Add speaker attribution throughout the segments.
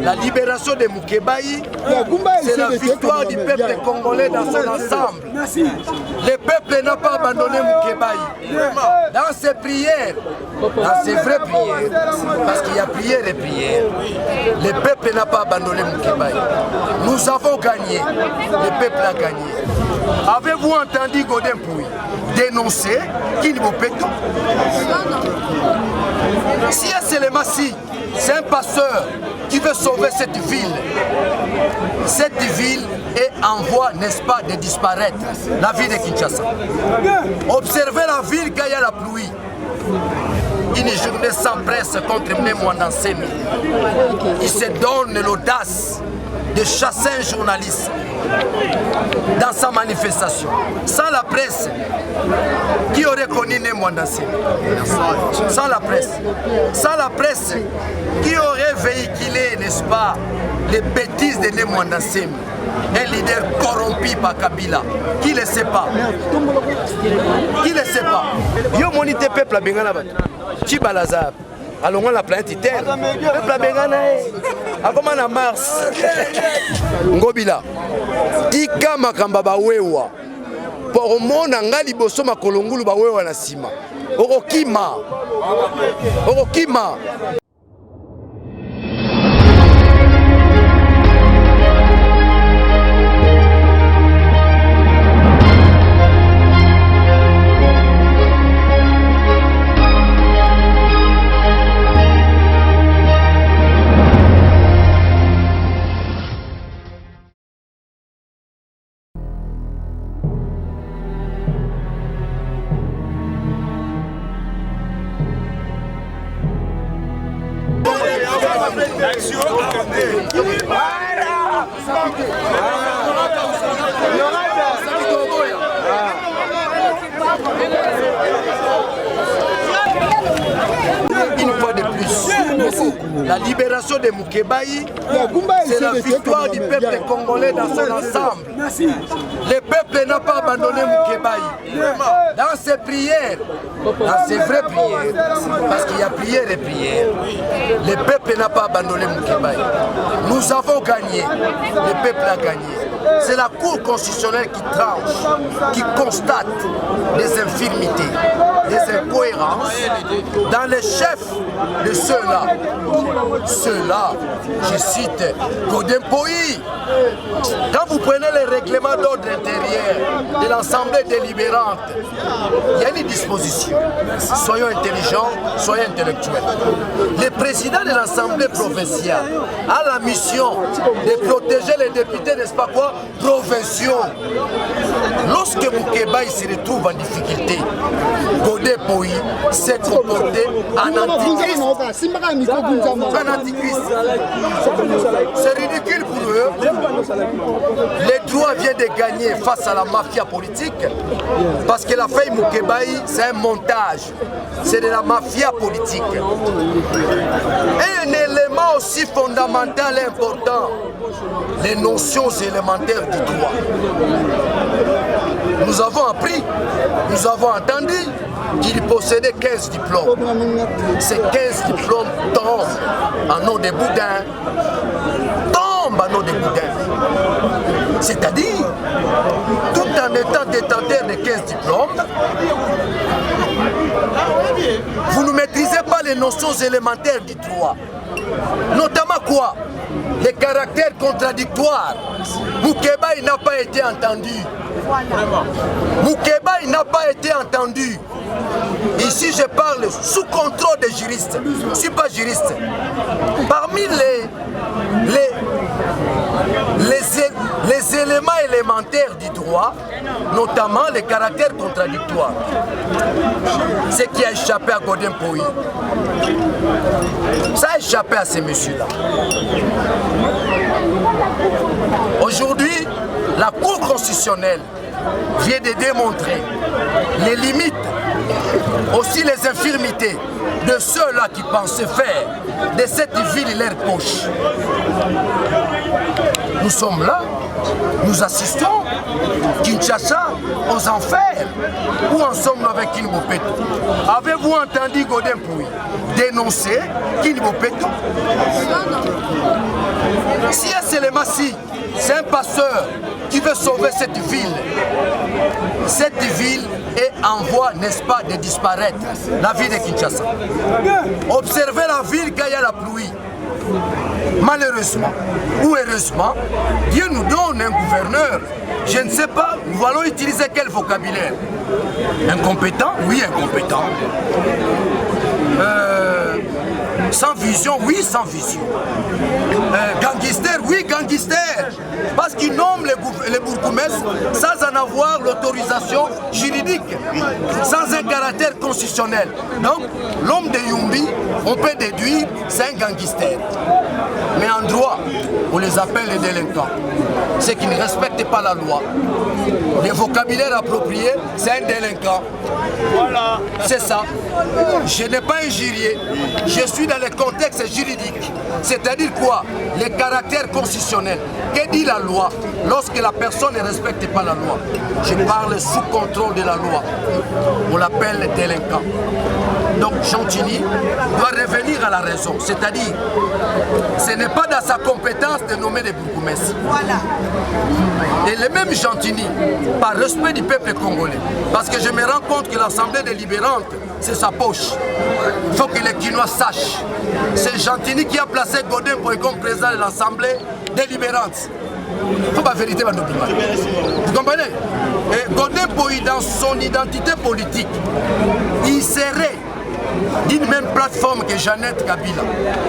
Speaker 1: La libération de Moukébaï, c'est la victoire du peuple congolais dans son ensemble. Le peuple n'a pas abandonné Moukébaï. Dans ses prières, dans ses vraies prières, parce qu'il y a prière et prière, le peuple n'a pas abandonné Moukébaï. Nous avons gagné, le peuple a gagné. Avez-vous entendu Godin Pouy dénoncer Kinibopéto? Si seulement si c'est un pasteur qui veut sauver cette ville est en voie, n'est-ce pas, de disparaître, la ville de Kinshasa. Observez la ville quand il y a la pluie. Une journée sans presse contre Mnemouanda Nsemi. Il se donne l'audace de chasser un journaliste dans sa manifestation. Sans la presse, qui aurait connu Mnemouanda Nsemi? Sans la presse. Sans la presse, qui aurait véhiculé, n'est-ce pas, les bêtises de Mnemouanda Nsemi? Un leader corrompu par Kabila. Qui ne le sait pas? Qui ne le sait pas? Yo monite peuple à Bengana Chibalazar. Allons la planète Terre. Peuple à Bengana. Comment na Mars? Ngobila. Tika makamba bawewa. Pour mona ngali boso makolongulu bawewa na sima. Orokima. Orokima. Une fois de plus, la libération de Moukébaï, c'est la victoire du peuple congolais dans son ensemble. Le peuple n'a pas abandonné Moukébaï. Dans ses prières, dans ses vraies prières, parce qu'il y a prière et prière, le peuple n'a pas abandonné Moukébaï. Nous avons gagné, le peuple a gagné. C'est la Cour constitutionnelle qui tranche, qui constate des infirmités, des incohérences dans les chefs de ceux-là. Ceux-là, je cite Godin Pouy. Quand vous prenez les règlements d'ordre intérieur de l'Assemblée délibérante, il y a une disposition. Soyons intelligents, soyons intellectuels. Le président de l'Assemblée provinciale a la mission de protéger les députés, n'est-ce pas quoi, provinciaux. Lorsque Moukébaï se retrouve en difficulté, Godin Pouy s'est comporté en antichrist. Un antichrist. C'est ridicule pour eux. Les droits viennent de gagner face à la mafia politique parce que la faille Moukébaï, c'est un montage. C'est de la mafia politique. Et un élément aussi fondamental et important, les notions élémentaires du droit. Nous avons appris, nous avons entendu qu'il possédait 15 diplômes. Ces 15 diplômes tombent en nom des boudins. Tombent en nom des boudins. C'est-à-dire, tout en étant détenteur de 15 diplômes, vous ne maîtrisez pas les notions élémentaires du droit. Notamment quoi? Les caractères contradictoires. Moukébaï n'a pas été entendu. Moukébaï n'a pas été entendu. Ici, je parle sous contrôle des juristes. Je ne suis pas juriste. Parmi les éléments élémentaires du droit, notamment les caractères contradictoires, ce qui a échappé à Godin Pouy. Ça a échappé à ces messieurs-là. Aujourd'hui, la Cour constitutionnelle vient de démontrer les limites, aussi les infirmités de ceux-là qui pensaient faire de cette ville leur poche. Nous sommes là nous assistons Kinshasa aux enfers. Où en sommes-nous avec Kini Bopeto? Avez-vous entendu Godin Pouy dénoncer Kini Bopeto? Si c'est un pasteur qui veut sauver cette ville est en voie, n'est-ce pas, de disparaître, la ville de Kinshasa. Observez la ville quand il y a la pluie. Malheureusement ou heureusement, Dieu nous donne un gouverneur. Je ne sais pas, nous allons utiliser quel vocabulaire? Incompétent? Oui, incompétent. Sans vision? Oui, sans vision. Gangster? Oui, gangster. Parce qu'ils nomment les bourgmestres sans en avoir l'autorisation juridique, sans un caractère constitutionnel. Donc, l'homme de Yumbi, on peut déduire, c'est un gangster. Mais en droit, on les appelle les délinquants. Ceux qui ne respectent pas la loi. Le vocabulaire approprié, c'est un délinquant. Voilà. C'est ça. Je n'ai pas injurié. Je suis dans le contexte juridique. C'est-à-dire quoi? Le caractère constitutionnel. Que dit la loi lorsque la personne ne respecte pas la loi? Je parle sous contrôle de la loi. On l'appelle délinquant. Donc Chantilly doit revenir à la raison. C'est-à-dire, ce n'est pas dans sa compétence de nommer des bourgmestres. Voilà. Et le même Chantilly, par respect du peuple congolais, parce que je me rends compte que l'Assemblée délibérante, c'est sa poche. Il faut que les Kinois sachent. C'est Chantilly qui a placé Godin Pouy comme président de l'Assemblée délibérante. Il ne faut pas vérité, vous comprenez? Et Godin Pouy, dans son identité politique, il serait d'une même plateforme que Jeannette Kabila.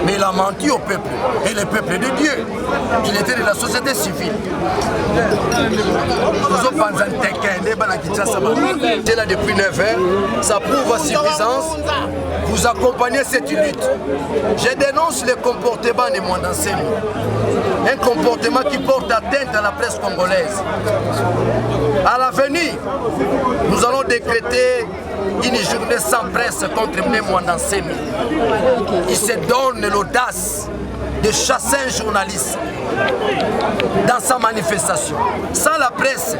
Speaker 1: Mais il a menti au peuple, et le peuple de Dieu, qu'il était de la société civile. C'est là depuis 9 ans, ça prouve à suffisance. Vous accompagnez cette lutte. Je dénonce le comportement de Mwandansemi. Un comportement qui porte atteinte à la presse congolaise. À l'avenir, nous allons décréter une journée sans presse contre Mwandansemi. Il se donne l'audace de chasser un journaliste dans sa manifestation. Sans la presse,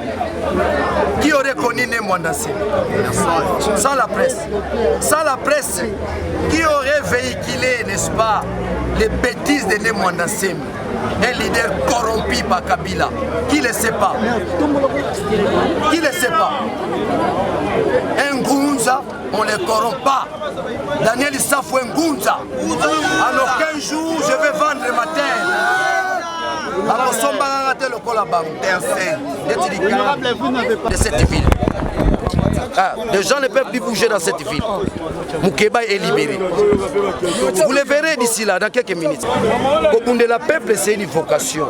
Speaker 1: qui aurait connu Mwandansemi? Sans la presse. Sans la presse, qui aurait véhiculé, n'est-ce pas, les bêtises de Mwandansemi? Un leader corrompu par Kabila. Qui ne le sait pas? Qui ne le sait pas? Un Ngunza, on ne le corrompt pas. Daniel Issafou un Ngunza. Alors qu'un jour, je vais vendre ma terre. Alors, de cette ville. Les gens ne peuvent plus bouger dans cette ville. Moukeba est libéré. Vous le verrez d'ici là, dans quelques minutes. Au de la peuple, c'est une vocation.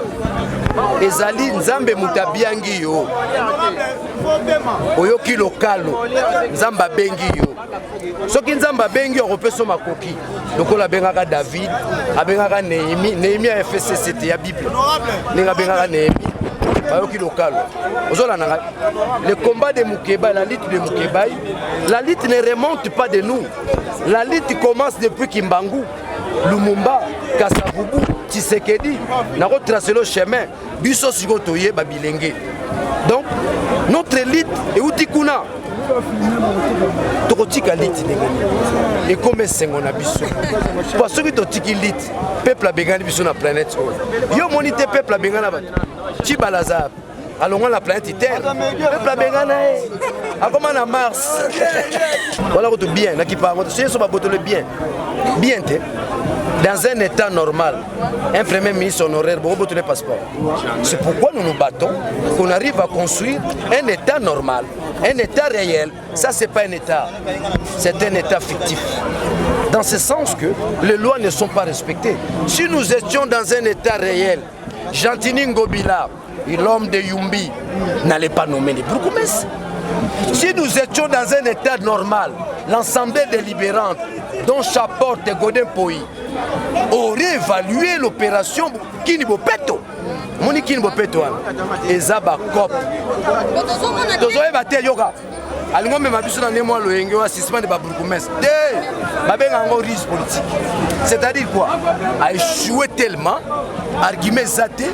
Speaker 1: Ezali Nzambe mutabiangi yo. Oyoki lokalo. Nzamba bengi yo. Soki Nzamba bengi yo repeso makoki. Lokola bengaka David, abengaka Néhémie. Néhémie a fait c'était la Bible. Nenga bengaka Néhémie. Le combat de Moukeba, la lutte de Moukeba, la lutte ne remonte pas de nous. La lutte commence depuis Kimbangu, Lumumba, Kasavubu, Tshisekedi. Nous avons tracé le chemin. Biso Sigotoye, Babilenge. Donc, notre lutte est Outikuna. Tokotika lutte. Et comme c'est on a biso. Parce que Totiki lutte, peuple a besoin de biso na planète. Yo monité peuple a besoin de Chibalazar. Allons la planète Terre. Peuple a besoin de comment na Mars. Voilà tout bien, là qui parle. C'est ça va botter bien. Bien té. Dans un état normal, un premier ministre honoraire, vous avez le passeport. C'est pourquoi nous nous battons, qu'on arrive à construire un état normal, un état réel. Ça, ce n'est pas un état, c'est un état fictif. Dans ce sens que les lois ne sont pas respectées. Si nous étions dans un état réel, Chantilly Ngobila, l'homme de Yumbi, n'allait pas nommer les bourgmestres. Si nous étions dans un état normal, l'Assemblée délibérante, dont chapeaute Godin Pouy, aurait évalué l'opération Kini Bopeto. Moni Kini Bopeto, Ezaba Cop. alingo mema biso na ndemo loyenge wa suspendre ba bourgmestre te babenga ngo risque politique. C'est-à-dire quoi? A échoué tellement argument zaté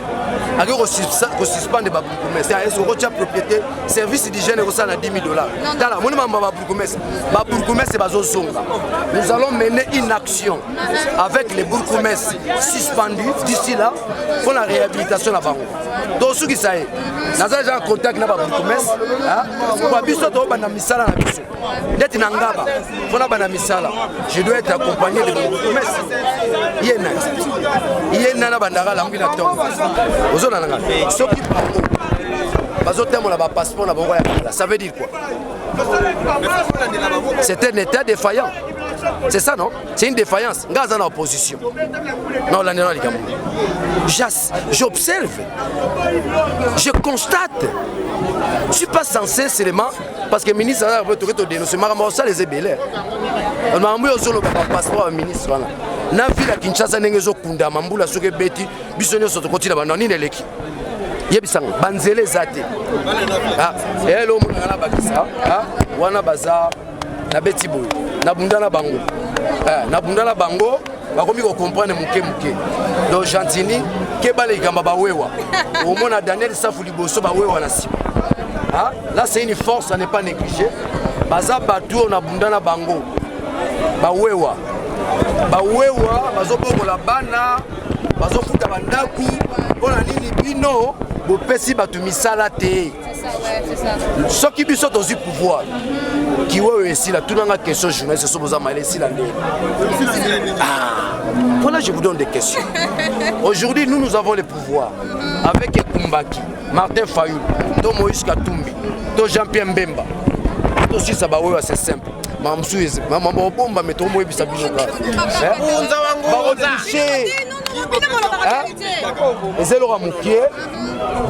Speaker 1: avec au suspendre ba bourgmestre. Est-ce que tu as propriété service d'hygiène ko ça na $10 000. Tala moni mamba ba bourgmestre bazo zonga. Nous allons mener une action avec les bourgmestres suspendus d'ici là pour la réhabilitation la banque. Donc ce qui ça est, nous avons en contact avec les bourgmestres. Pour biso to bana misala na biso. D'être nangaba. Pour bana misala, je dois être accompagné de bourgmestres. Yena na bandara la mbina to. Ozona nanga. Ce qui passeport, ça veut dire quoi? C'est un état défaillant. C'est ça, non? C'est une défaillance. Gaza en opposition. Non, là, j'observe. Je constate. Je ne suis pas censé seulement parce que le ministre a dénoncé. Je les ébélés. On m'a envoyé un passeport au ministre. Na ville à Kinshasa, Nengezo Kunda, Mamboula, Sokebeti, Bissonio Sotokoti, Banani, Neleki. Yebisang banzele zate elo mona bakisa wana baza na beti boy na bundana bango bakomi ko comprendre muke donc Gentini ke bale gamba bawewa au mona Daniel Safu liboso bawewa na sima là c'est une force à ne pas négliger baza batu na bundana bango bawewa bazo bokola bana bazo futa bandaku pona nini bino bopesi batu misala te. C'est ça. Ce qui biso dans pouvoir qui ouais ici là tout dans la question journaliste c'est besoin mal ici là. Voilà, je vous donne des questions. Aujourd'hui nous avons le pouvoir avec Ekumbaki, Martin Fayulu, Do Moïse Katumbi, Do Jean-Pierre Mbemba. Tout aussi ça ouais c'est simple. Mamsouiz, maman bomba mais tout moi bisa binoka. Ezelo Ramukie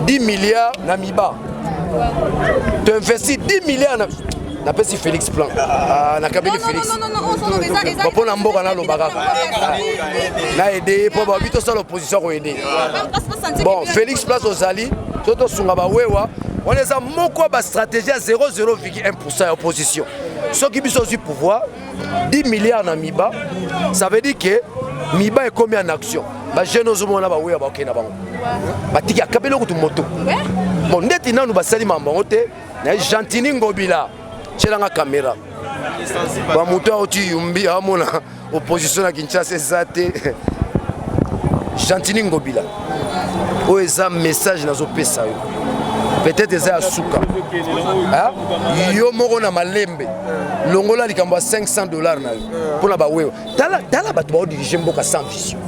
Speaker 1: 10 milliards na miba. Tu investis 10 milliards na pesi Félix Plan. Na kabeli Félix. Non. Pour na mboka na lobaka. Na aider pour ba bito ça l'opposition ko aider. Bon, Félix Place ozali, toto sunga ba wewa, on les a moko ba stratégie à 0,1% opposition. Ce qui biso du pouvoir 10 milliards na miba, ça veut dire que miba est commis en action. Ba jeune ozomona ba wewa ba okena bango. Batiki akabelo ko moto. Bon, ndeti nanu basali mambango te, na Gentini Ngobila. Chelanga caméra. Ba moto oti yumbi amona opposition na Kinshasa zate. Gentini Ngobila. O eza message nazo pesa yo. Peut-être eza suka. Yo moko na malembe. Longola likambo $500 na yo. Pour ba wewa. Tala bato ba diriger mboka sans vision.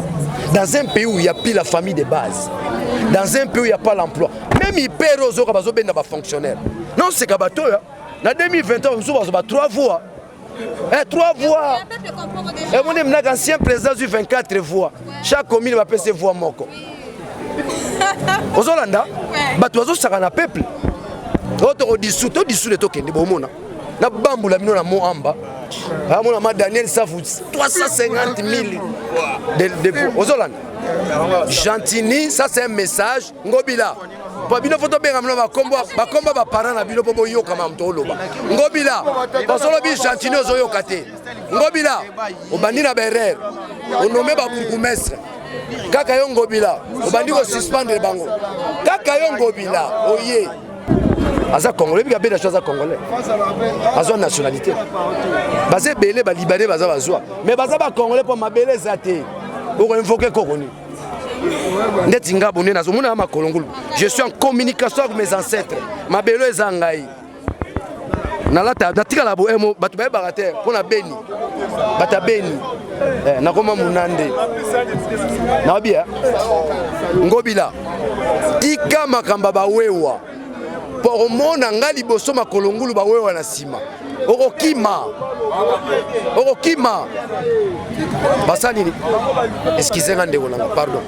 Speaker 1: Dans un pays où il n'y a plus la famille de base, dans un pays où il n'y a pas l'emploi, même il perd aux autres fonctionnaires. Non, c'est qu'à bateau, en 2021, nous avons 3 voix. 3 voix. Et on est ancien président du 24 voix. Chaque commune va passer voix moko. Aux Hollanda, bateau ça na peuple. Autre dissous les tokens de Bomona. Na bambula mino na Moamba. Amona ma Daniel Safu 350 000 de aux Hollande. Gentini, ça c'est un message Ngobila. Pour bino photo benga mino ba komba ba parents na bino pobo yoka mamto loba. Ngobila. Parce que bi Gentini ozo kate. Ngobila. Obandi na berer. Onome ba bourgmestre. Kaka yo Ngobila. Obandi ko suspendre bango. Kaka yo Ngobila. Oye. Aza congolais, il y a des choses à congolais. Aza nationalité. Basé belé ba libanais baza bazwa. Mais baza ba congolais pour ma belé zaté. Pour invoquer Kokoni. Netinga boné nazo mona ma kolongulu. Je suis en communication avec mes ancêtres. Ma belé zangai. Nalata datika la boemo batu ba barater pour na beni. Bata beni. Na koma munande. Na bia. Ngobila. Tika makamba ba wewa. Pour mona ngali boso makolongulu ba wewa na sima. Okokima. Basani excusez-moi ndeko nanga pardon.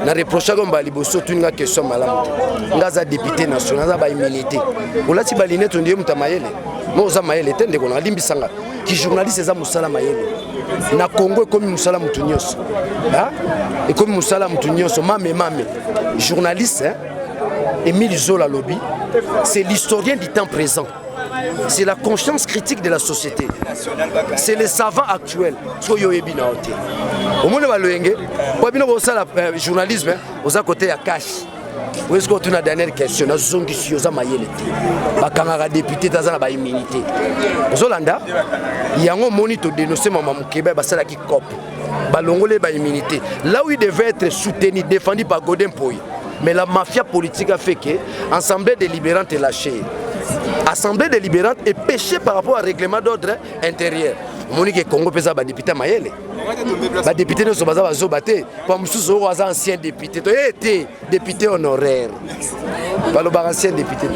Speaker 1: Na reprocher comme ba liboso tuninga question malamu. Ngaza député national za ba immunité. Olati ba linete ndiye mutamayele. Mo za mayele te ndeko nanga limbisanga. Ki journaliste za musala mayele. Na Congo comme musala mutunyoso. Et comme musala mutunyoso mame. Journaliste Émile Zola Lobby, c'est l'historien du temps présent. c'est la conscience critique de la société. C'est les savants actuels. Au monde va le journalisme, aux côté à cash. Où est-ce que tu as une dernière question? Nous sommes ici aux Amayelete. Bakangara député dans la immunité. Aux Hollanda, il y a un moniteur dénoncé Maman Québec, ça qui cop. Balongolé ba immunité. Là où il devait être soutenu, défendu par Godin Poy. Mais la mafia politique a fait que l'Assemblée délibérante est lâchée. Assemblée délibérante est péchée par rapport au règlement d'ordre intérieur. Monique Congo pesa ba député Mayele. Ba député ne sont pas zobaté. Comme sous ancien député. Tu été député honoraire. Pas le ancien député.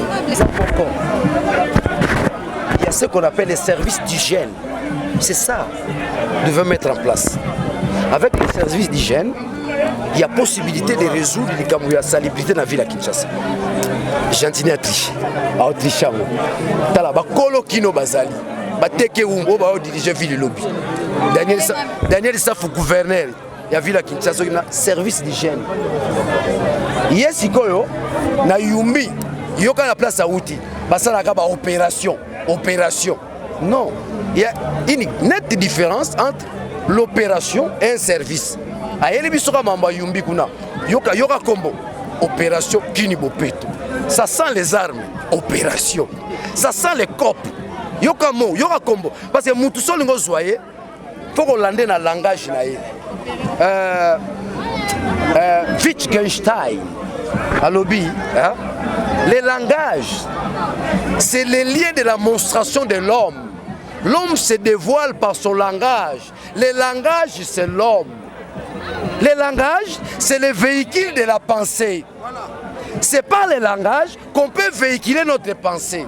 Speaker 1: Il y a ce qu'on appelle les services d'hygiène. C'est ça que devait mettre en place. Avec les services d'hygiène, il y a possibilité de résoudre la salubrité dans la ville à Kinshasa. Gentini a triché. A triché. Talaba Kolo Kino Bazali. Bateke Umbo ba diriger ville lobby. Daniel Safou gouverneur. Il y a ville à Kinshasa qui a service d'hygiène. Yes ikoyo na Yumbi. Yoka la place à outil. Basa la kaba opération. Non. Il y a une nette différence entre l'opération et un service. Yoka combo. Opération Kinibopeto. Ça sent les armes. Opération. Ça sent les copes. Yoka mo, yoka combo. Parce que nous tous sommes il faut qu'on lande dans le langage. Wittgenstein. À lobby. Les langages, c'est le lien de la monstration de l'homme. L'homme se dévoile par son langage. Le langage, c'est l'homme. Le langage, c'est le véhicule de la pensée. C'est par le langage qu'on peut véhiculer notre pensée.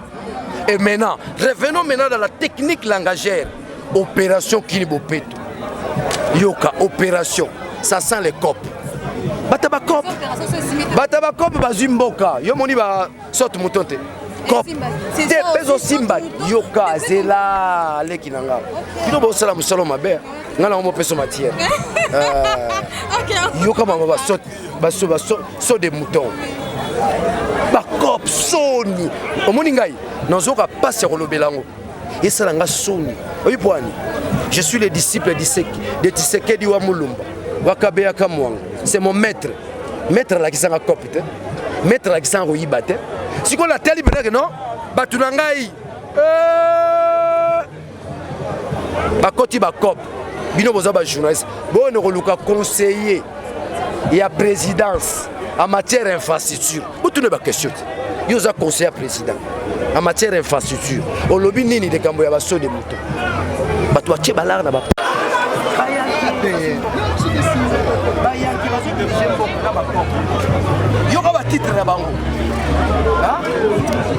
Speaker 1: Et maintenant, revenons maintenant dans la technique langagère. Opération Kinibopeto. Yoka, opération. Ça sent les copes. Batabakop. Batabakop, bazimboka. Yomoni ba saute moutonte. Cop. Te peso simba. Yoka, zela. Lekinanga. Kino bo sala musalo mabe. Ngala mo peso matière. Yoka mama ba saute des moutons. Bakop soni. Omoni ngai. Nazoka passe rolobelango. Et ça langa soni. Oui poani. Je suis le disciple de Tshisekedi wa Mulumba. Wakabeya Kamwang. C'est mon maître. Maître la kisanga copite. Maître la kisanga yibate. Si on la télé non, batunangai. Bakoti bakop. Bino boza ba journaliste. Bon on conseiller. Il y a présidence en matière d'infrastructure. Vous ne pas question. Il y a conseiller président en matière d'infrastructure. Au lobby nini de kambo ya baso de moto. Batwa chebalar na ba.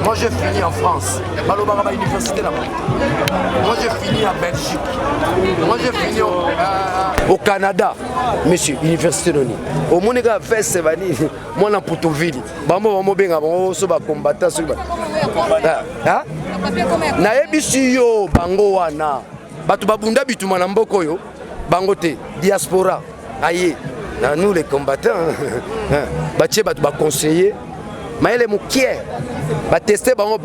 Speaker 1: Moi j'ai fini en France. Université là-bas. Moi j'ai fini en Belgique. Moi j'ai fini au Canada. Monsieur, université Noni. Au Monéga fait Sevani, moi dans Poutoville. Bamo benga so ba combattant so ba. Na ebisu yo bango wana. Batu babunda bituma na mboko yo. Bangote diaspora. Aïe. Nous les combattants, bah conseiller, mais les moukiers, bah tester bango